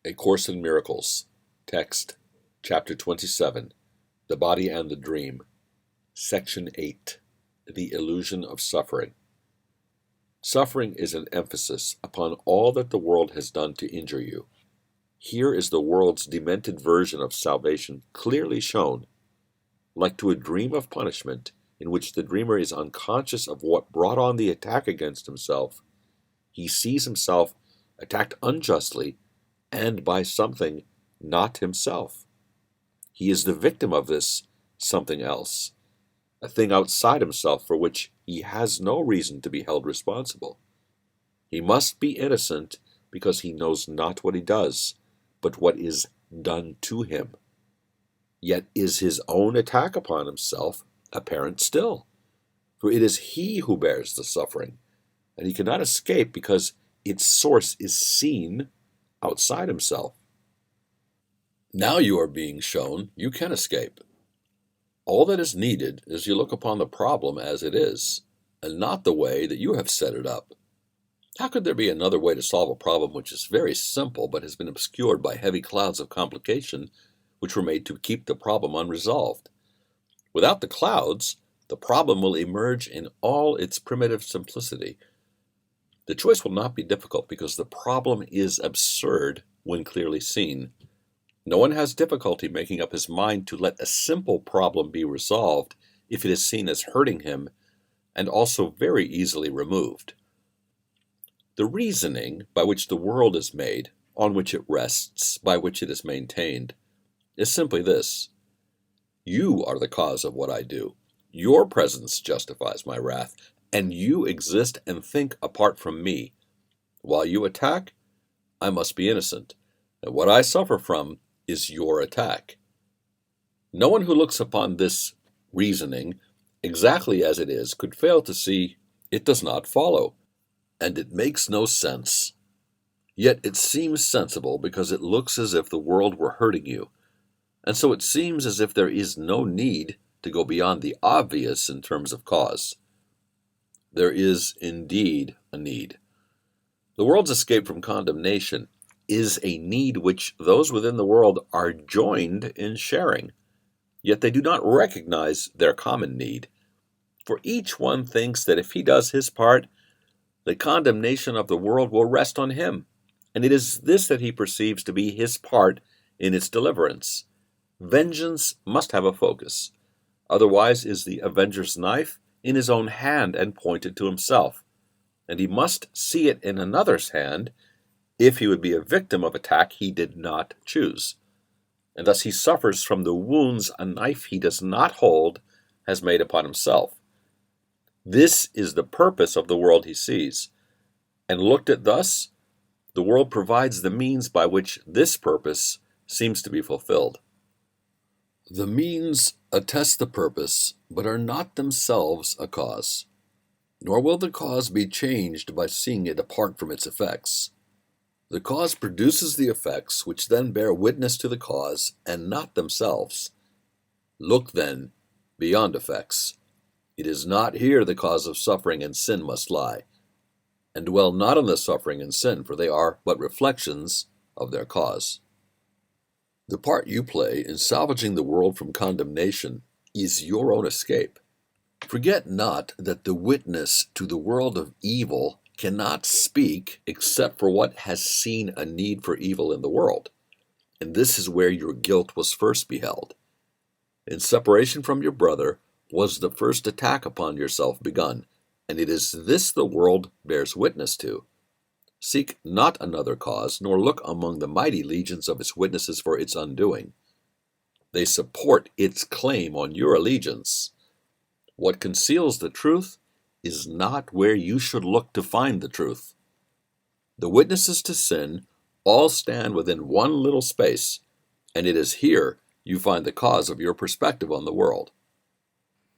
A Course in Miracles. Text, Chapter 27, The Body and the Dream. Section 8, The Illusion of Suffering. Suffering is an emphasis upon all that the world has done to injure you. Here is the world's demented version of salvation clearly shown. Like to a dream of punishment, in which the dreamer is unconscious of what brought on the attack against himself, he sees himself attacked unjustly and by something not himself. He is the victim of this something else, a thing outside himself for which he has no reason to be held responsible. He must be innocent because he knows not what he does, but what is done to him. Yet is his own attack upon himself apparent still, for it is he who bears the suffering, and he cannot escape because its source is seen outside himself. Now you are being shown you can escape. All that is needed is you look upon the problem as it is, and not the way that you have set it up. How could there be another way to solve a problem which is very simple but has been obscured by heavy clouds of complication which were made to keep the problem unresolved? Without the clouds, the problem will emerge in all its primitive simplicity. The choice will not be difficult because the problem is absurd when clearly seen. No one has difficulty making up his mind to let a simple problem be resolved if it is seen as hurting him, and also very easily removed. The reasoning by which the world is made, on which it rests, by which it is maintained, is simply this: you are the cause of what I do. Your presence justifies my wrath, and you exist and think apart from me. While you attack, I must be innocent, and what I suffer from is your attack. No one who looks upon this reasoning exactly as it is could fail to see it does not follow, and it makes no sense. Yet it seems sensible because it looks as if the world were hurting you, and so it seems as if there is no need to go beyond the obvious in terms of cause. There is indeed a need. The world's escape from condemnation is a need which those within the world are joined in sharing, yet they do not recognize their common need, for each one thinks that if he does his part, the condemnation of the world will rest on him, and it is this that he perceives to be his part in its deliverance. Vengeance must have a focus, otherwise is the avenger's knife in his own hand and pointed to himself, and he must see it in another's hand if he would be a victim of attack he did not choose, and thus he suffers from the wounds a knife he does not hold has made upon himself. This is the purpose of the world he sees, and looked at thus, the world provides the means by which this purpose seems to be fulfilled. The means attest the purpose, but are not themselves a cause, nor will the cause be changed by seeing it apart from its effects. The cause produces the effects, which then bear witness to the cause, and not themselves. Look, then, beyond effects. It is not here the cause of suffering and sin must lie, and dwell not on the suffering and sin, for they are but reflections of their cause. The part you play in salvaging the world from condemnation is your own escape. Forget not that the witness to the world of evil cannot speak except for what has seen a need for evil in the world, and this is where your guilt was first beheld. In separation from your brother was the first attack upon yourself begun, and it is this the world bears witness to. Seek not another cause, nor look among the mighty legions of its witnesses for its undoing. They support its claim on your allegiance. What conceals the truth is not where you should look to find the truth. The witnesses to sin all stand within one little space, and it is here you find the cause of your perspective on the world.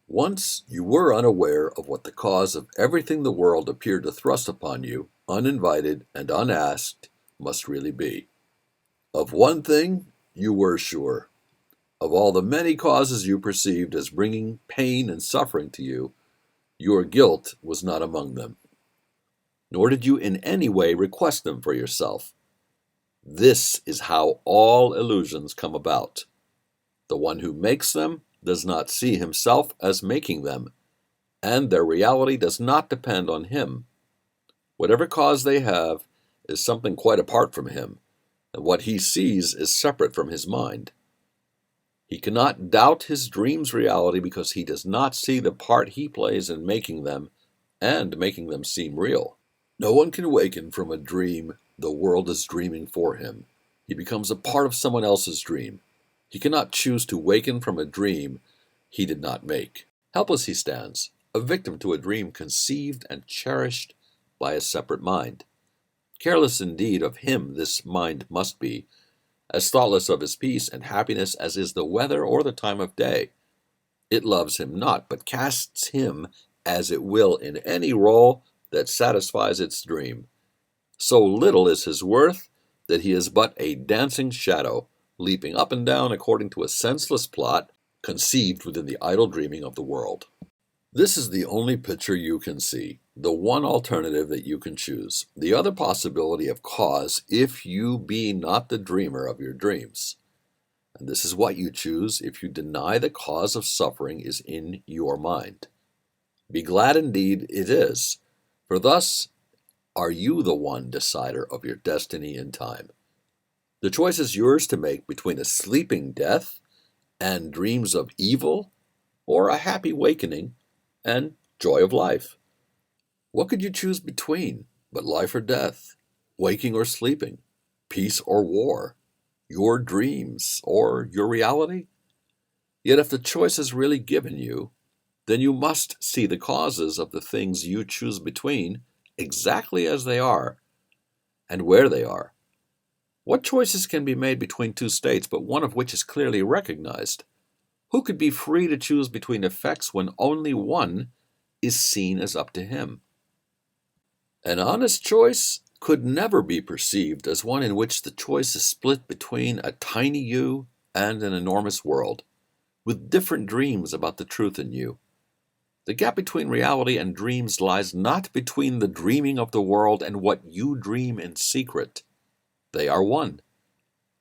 Once you were unaware of what the cause of everything the world appeared to thrust upon you, uninvited and unasked, must really be. Of one thing you were sure. Of all the many causes you perceived as bringing pain and suffering to you, your guilt was not among them. Nor did you in any way request them for yourself. This is how all illusions come about. The one who makes them does not see himself as making them, and their reality does not depend on him. Whatever cause they have is something quite apart from him, and what he sees is separate from his mind. He cannot doubt his dream's reality because he does not see the part he plays in making them and making them seem real. No one can waken from a dream the world is dreaming for him. He becomes a part of someone else's dream. He cannot choose to waken from a dream he did not make. Helpless he stands, a victim to a dream conceived and cherished by a separate mind. Careless indeed of him this mind must be, as thoughtless of his peace and happiness as is the weather or the time of day. It loves him not, but casts him as it will in any role that satisfies its dream. So little is his worth that he is but a dancing shadow, leaping up and down according to a senseless plot conceived within the idle dreaming of the world. This is the only picture you can see, the one alternative that you can choose, the other possibility of cause if you be not the dreamer of your dreams. And this is what you choose if you deny the cause of suffering is in your mind. Be glad indeed it is, for thus are you the one decider of your destiny in time. The choice is yours to make between a sleeping death and dreams of evil, or a happy awakening and joy of life. What could you choose between but life or death, waking or sleeping, peace or war, your dreams or your reality? Yet if the choice is really given you, then you must see the causes of the things you choose between exactly as they are and where they are. What choices can be made between two states, but one of which is clearly recognized? Who could be free to choose between effects when only one is seen as up to him? An honest choice could never be perceived as one in which the choice is split between a tiny you and an enormous world, with different dreams about the truth in you. The gap between reality and dreams lies not between the dreaming of the world and what you dream in secret. They are one.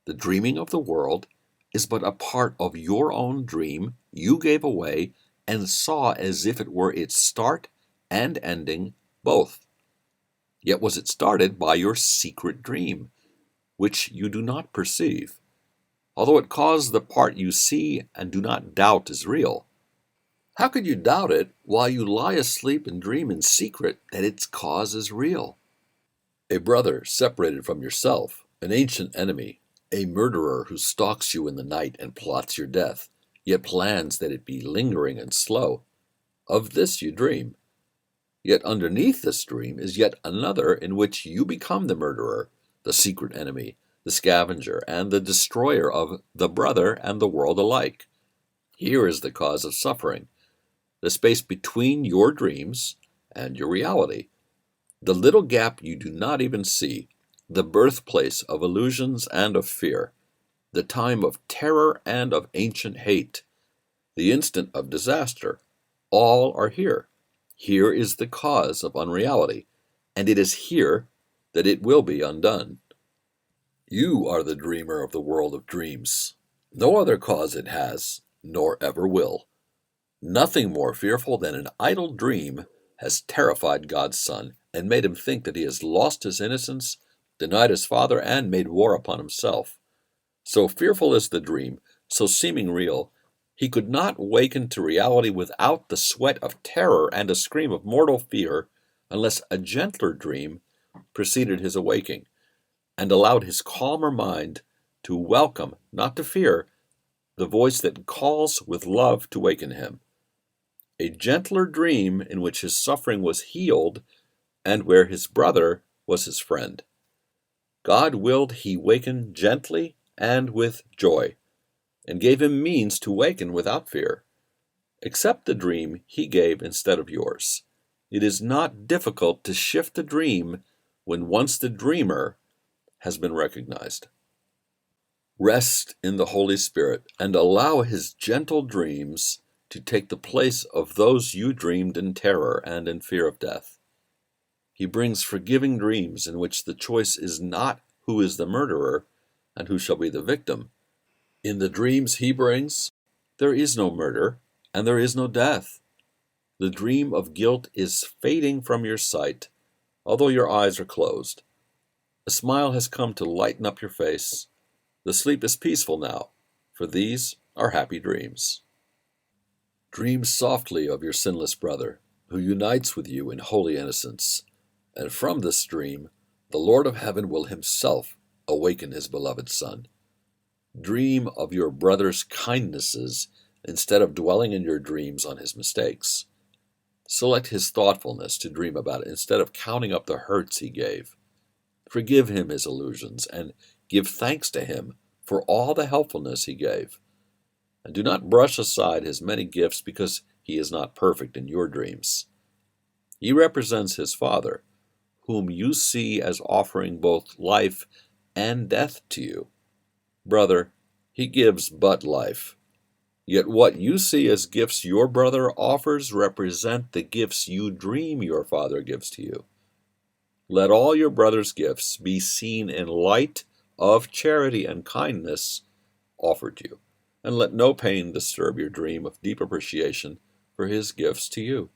The dreaming of the world is but a part of your own dream you gave away and saw as if it were its start and ending both. Yet was it started by your secret dream, which you do not perceive, although it caused the part you see and do not doubt is real. How could you doubt it while you lie asleep and dream in secret that its cause is real? A brother separated from yourself, an ancient enemy, a murderer who stalks you in the night and plots your death, yet plans that it be lingering and slow. Of this you dream. Yet underneath this dream is yet another in which you become the murderer, the secret enemy, the scavenger, and the destroyer of the brother and the world alike. Here is the cause of suffering, the space between your dreams and your reality, the little gap you do not even see, the birthplace of illusions and of fear, the time of terror and of ancient hate, the instant of disaster. All are here. Here is the cause of unreality, and it is here that it will be undone. You are the dreamer of the world of dreams. No other cause it has, nor ever will. Nothing more fearful than an idle dream has terrified God's Son and made him think that he has lost his innocence, denied his Father, and made war upon himself. So fearful is the dream, so seeming real, he could not waken to reality without the sweat of terror and a scream of mortal fear, unless a gentler dream preceded his awaking, and allowed his calmer mind to welcome, not to fear, the voice that calls with love to waken him. A gentler dream in which his suffering was healed and where his brother was his friend. God willed he waken gently and with joy, and gave him means to waken without fear. Accept the dream he gave instead of yours. It is not difficult to shift a dream when once the dreamer has been recognized. Rest in the Holy Spirit and allow his gentle dreams to take the place of those you dreamed in terror and in fear of death. He brings forgiving dreams in which the choice is not who is the murderer and who shall be the victim. In the dreams he brings, there is no murder and there is no death. The dream of guilt is fading from your sight, although your eyes are closed. A smile has come to lighten up your face. The sleep is peaceful now, for these are happy dreams. Dream softly of your sinless brother, who unites with you in holy innocence, and from this dream the Lord of heaven will himself awaken his beloved Son. Dream of your brother's kindnesses instead of dwelling in your dreams on his mistakes. Select his thoughtfulness to dream about instead of counting up the hurts he gave. Forgive him his illusions and give thanks to him for all the helpfulness he gave. And do not brush aside his many gifts because he is not perfect in your dreams. He represents his Father, whom you see as offering both life and death to you. Brother, he gives but life. Yet what you see as gifts your brother offers represent the gifts you dream your Father gives to you. Let all your brother's gifts be seen in light of charity and kindness offered you, and let no pain disturb your dream of deep appreciation for his gifts to you.